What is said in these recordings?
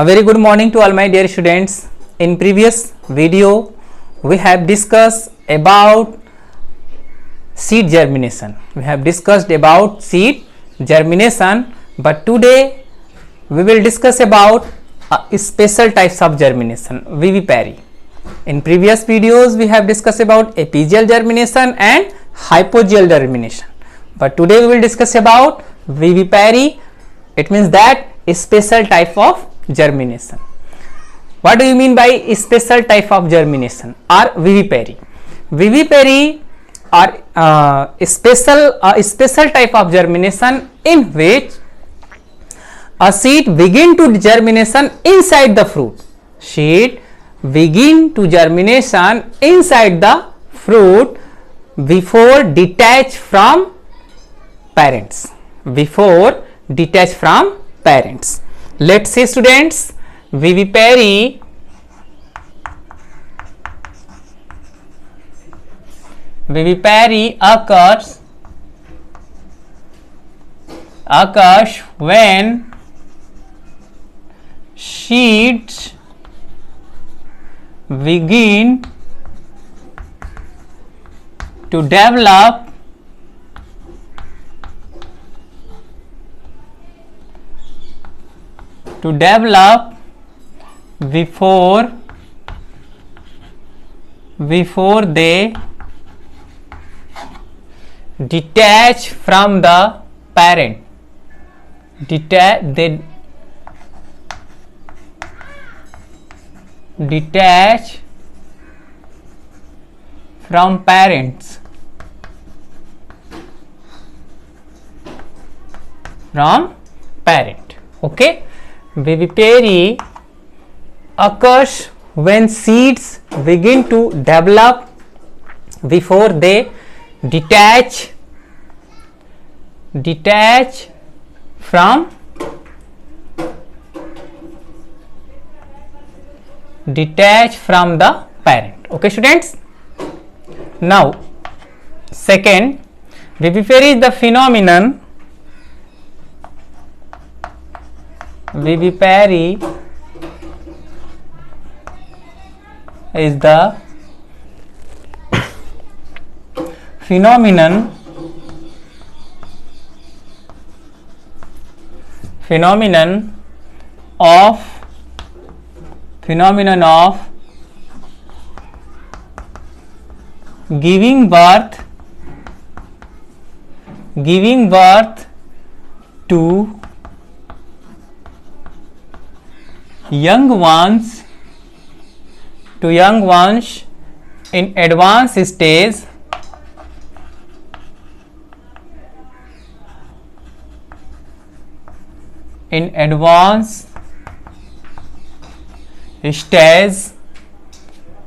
A very good morning to all my dear students. In previous video we have discussed about seed germination. But today we will discuss about special types of germination, vivipary. In previous videos we have discussed about apigeal germination and hypogeal germination, but today we will discuss about vivipary. It means that a special type of germination. What do you mean by special type of germination or vivipary? Vivipary are a special type of germination in which a seed begin to germination inside the fruit. Seed begin to germination inside the fruit before detach from parents. Let's say students, vivipary occurs when seeds begin to develop before they detach from the parent. Detach from parents. Okay. Vivipary occurs when seeds begin to develop before they detach from the parent. Okay students. Now second, vivipary is the phenomenon. Vivipary is the phenomenon of giving birth to young ones in advanced stage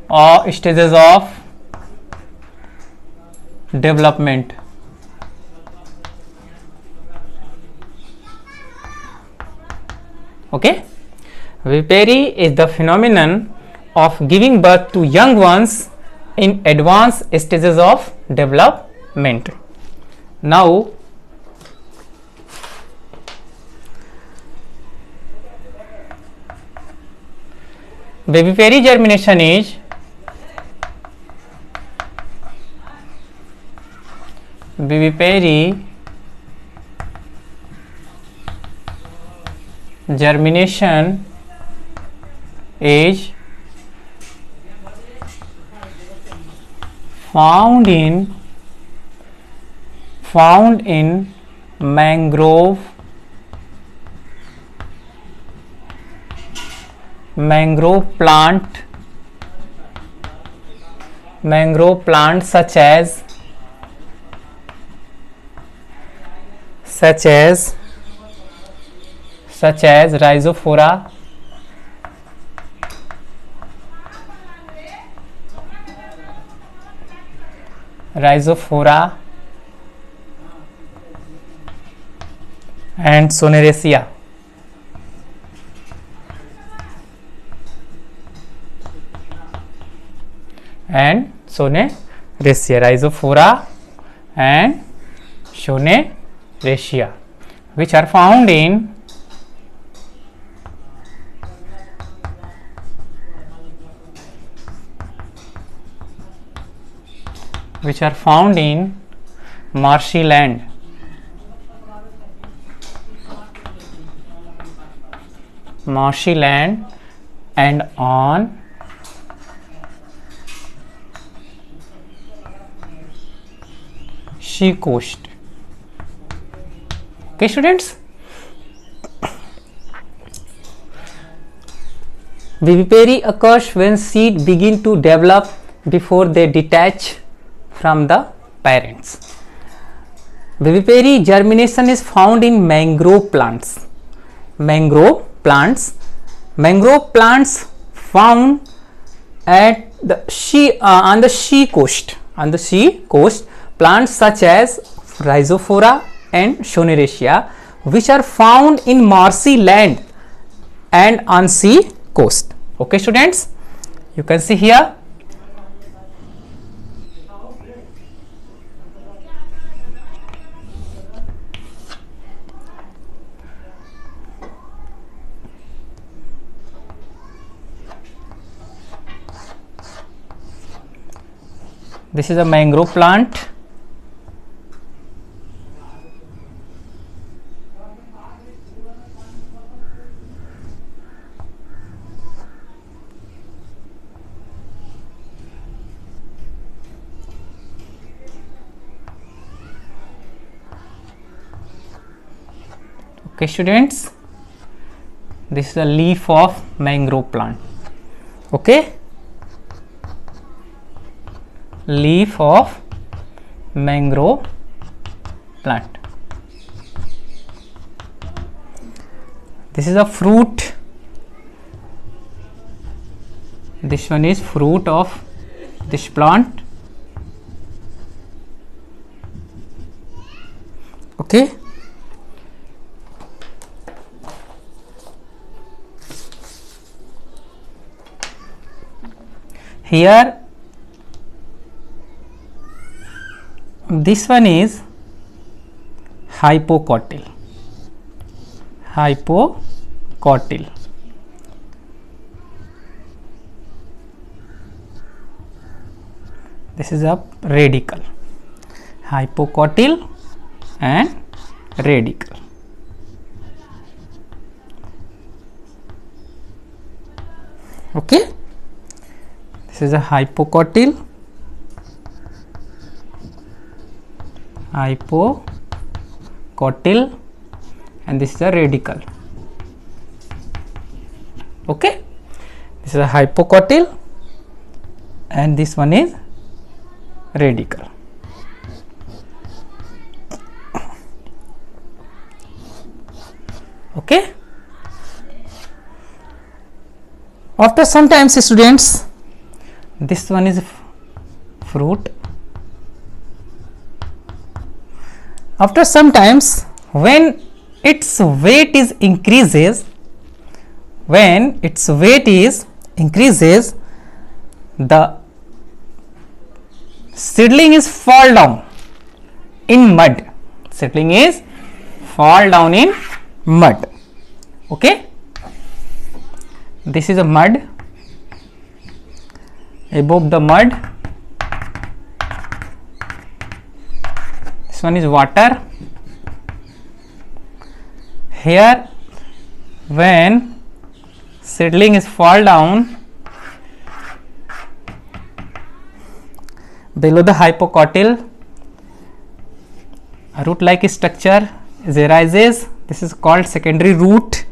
or stages of development. Okay. Vivipary is the phenomenon of giving birth to young ones in advanced stages of development. Now vivipary germination is found in mangrove plant such as Rhizophora, and Soneraceae. Rhizophora and Soneraceae, which are found in which are found in marshy land. Marshy land and on sea coast. Okay, students. Vivipary occurs when seed begin to develop before they detach from the parents. Vivipary germination is found in mangrove plants. Mangrove plants found at the sea on the sea coast. On the sea coast, plants such as Rhizophora and Schoneraceae, which are found in marshy land and on sea coast. Okay, students, you can see here. This is a mangrove plant. Okay, students, this is a leaf of mangrove plant. Okay, leaf of mangrove plant. This is a fruit. This one is fruit of this plant. Okay, here this one is hypocotyl. Hypocotyl. This is a radicle. Hypocotyl and radicle. Okay, this is a hypocotyl. Hypocotyl and this is a radicle. Okay, this is a hypocotyl and this one is radicle. Okay, after sometimes, students, this one is fruit. After sometimes, when its weight is increases, the seedling is fall down in mud. Seedling is fall down in mud. Okay, this is a mud. Above the mud, this one is water. Here, when seedling is fall down, below the hypocotyl, a root like structure is arises. This is called secondary root.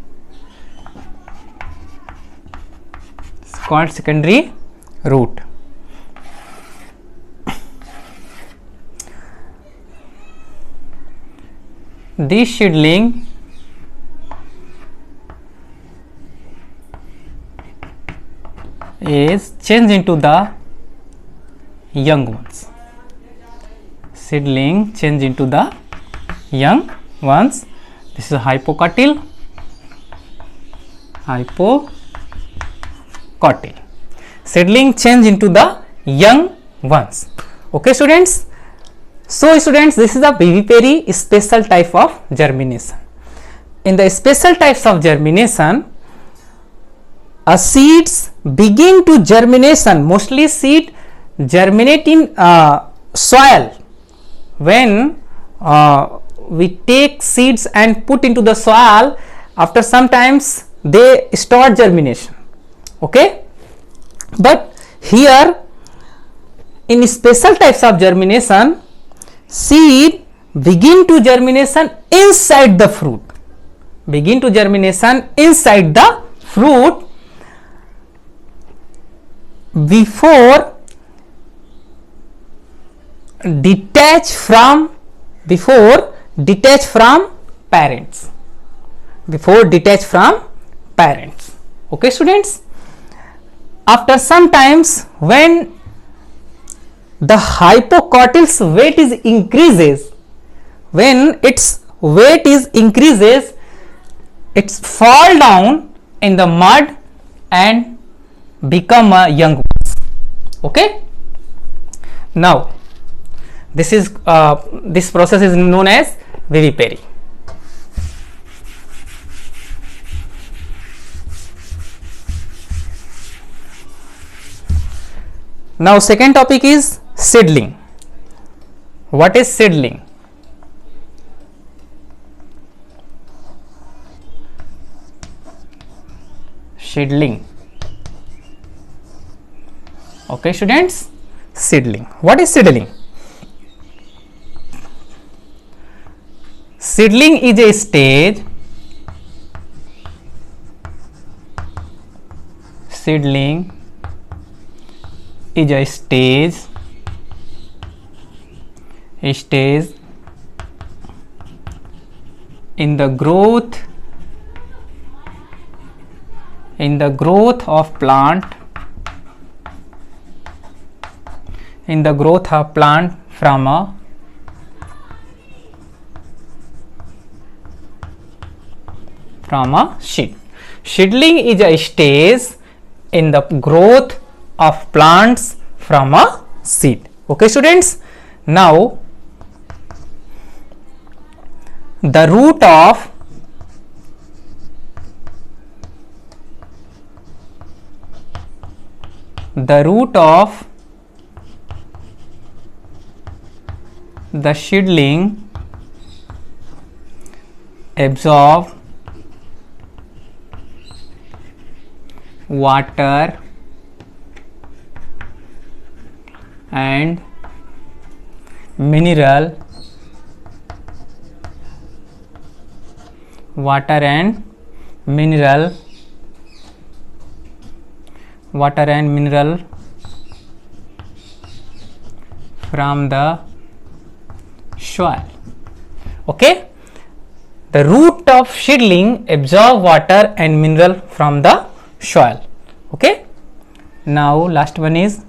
It's called secondary root. This seedling is changed into the young ones. Seedling change into the young ones. This is a hypocotyl. Hypocotyl. Seedling change into the young ones. Okay, students. So, students, this is a vivipary special type of germination. In the special types of germination, seeds begin to germination. Mostly seed germinate in soil, when we take seeds and put into the soil, after sometimes they start germination. Okay, but here in special types of germination, seed begin to germination inside the fruit, begin to germination inside the fruit before detach from parents, before detach from parents. Okay students, after some times when the hypocotyls weight is increases, when its weight is increases, it's fall down in the mud and become a young ones. Okay, now this is this process is known as vivipary. Now second topic is seedling. What is seedling? Seedling. Okay students, seedling. What is seedling? Seedling is a stage, seedling is a stage in the growth of plant, in the growth of plant from a seed. Seedling is a stage in the growth of plants from a seed. Okay students, now the root of the seedling absorb water and mineral, from the soil. Okay, the root of seedling absorb water and mineral from the soil. Okay, now last one is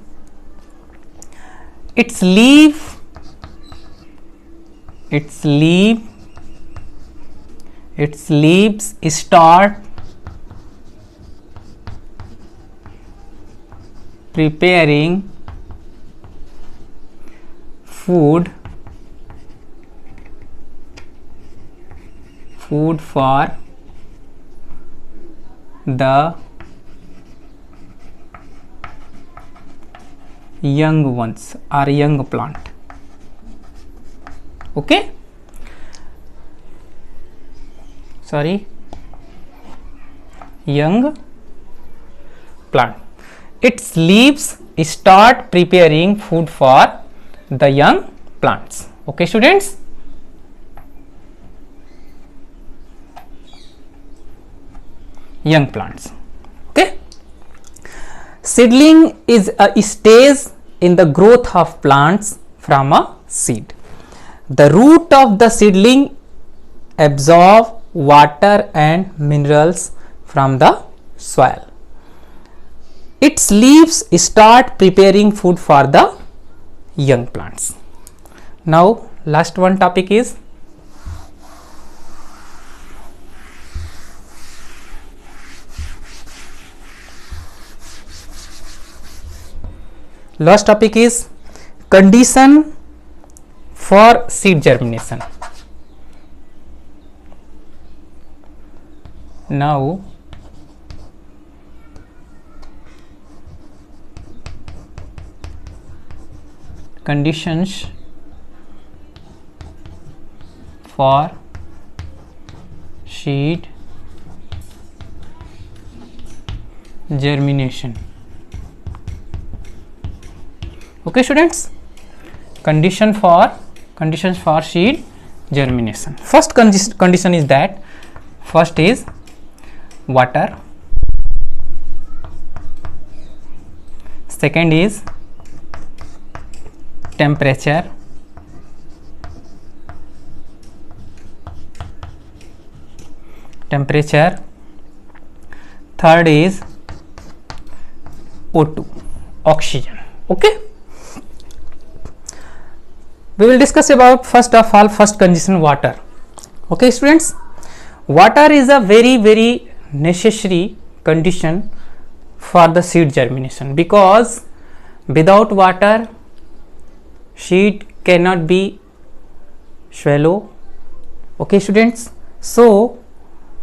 its leaves start preparing food for the young ones or young plant. Okay, sorry, young plant. Its leaves start preparing food for the young plants. Okay students, young plants. Okay, seedling is a stage in the growth of plants from a seed. The root of the seedling absorb water and minerals from the soil. Its leaves start preparing food for the young plants. Now last one topic is condition for seed germination. Now conditions for seed germination. Okay students, conditions for seed germination. First condition is that first is water, second is temperature, third is O2, oxygen. Okay, we will discuss about first condition, water. Okay students, water is a very necessary condition for the seed germination, because without water seed cannot be swallow. Okay students, so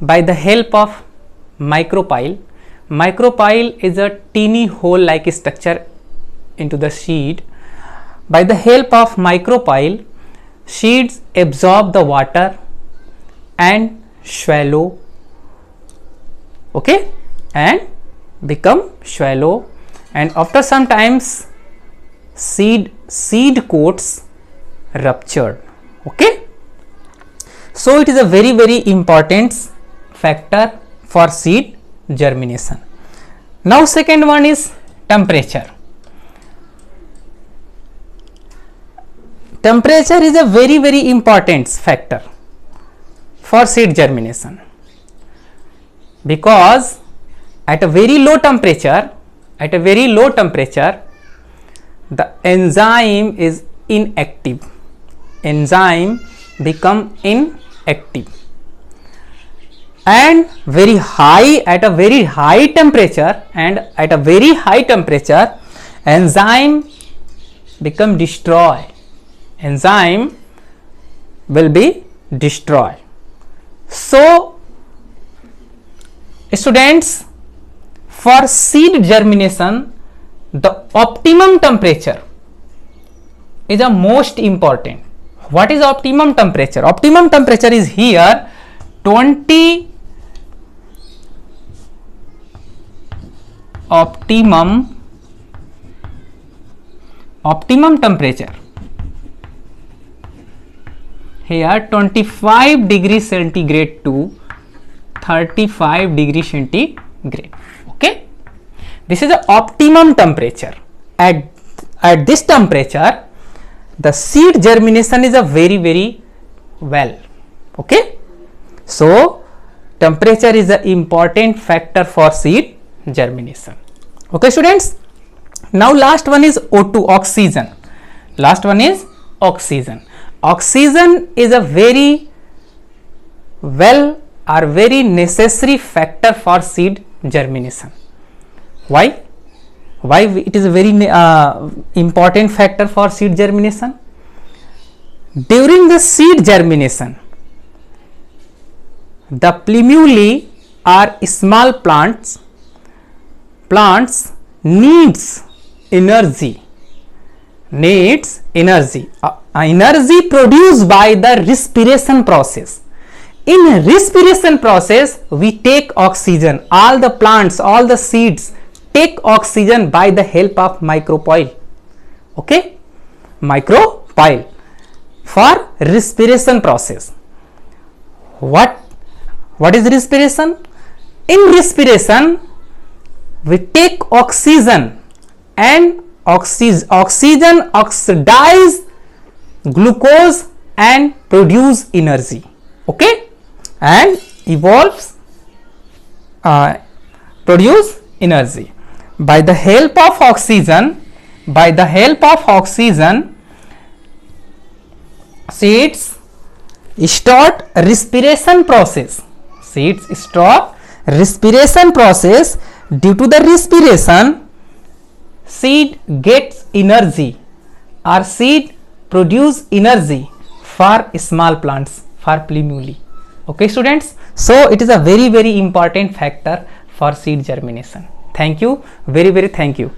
by the help of micropyle is a teeny hole like structure into the seed. By the help of micropyle, seeds absorb the water and swallow, okay, and become swallow, and after some times seed coats ruptured. Okay, so it is a very important factor for seed germination. Now second one is temperature. Temperature is a very important factor for seed germination, because at a very low temperature the enzyme is inactive, enzyme become inactive, and at a very high temperature enzyme become destroyed, enzyme will be destroyed. So students, for seed germination the optimum temperature is the most important. What is optimum temperature? Optimum temperature is here 20 optimum temperature here 25 degree centigrade to 35 degree centigrade. Okay, this is the optimum temperature. At this temperature the seed germination is a very well. Okay, so temperature is an important factor for seed germination. Okay students, now last one is O2, oxygen. Oxygen is a very necessary factor for seed germination. Why it is a very important factor for seed germination? During the seed germination the plumulae are small plants needs energy produced by the respiration process. In respiration process we take oxygen, all the plants, all the seeds take oxygen by the help of micropyle. Okay, micropyle for respiration process. What is respiration? In respiration we take oxygen and oxygen oxidize glucose and produce energy. Okay, and evolves produce energy. By the help of oxygen seeds start respiration process. Due to the respiration seed gets energy or seed produce energy for small plants, for plumulae. Okay students, so it is a very important factor for seed germination. Thank you, very thank you.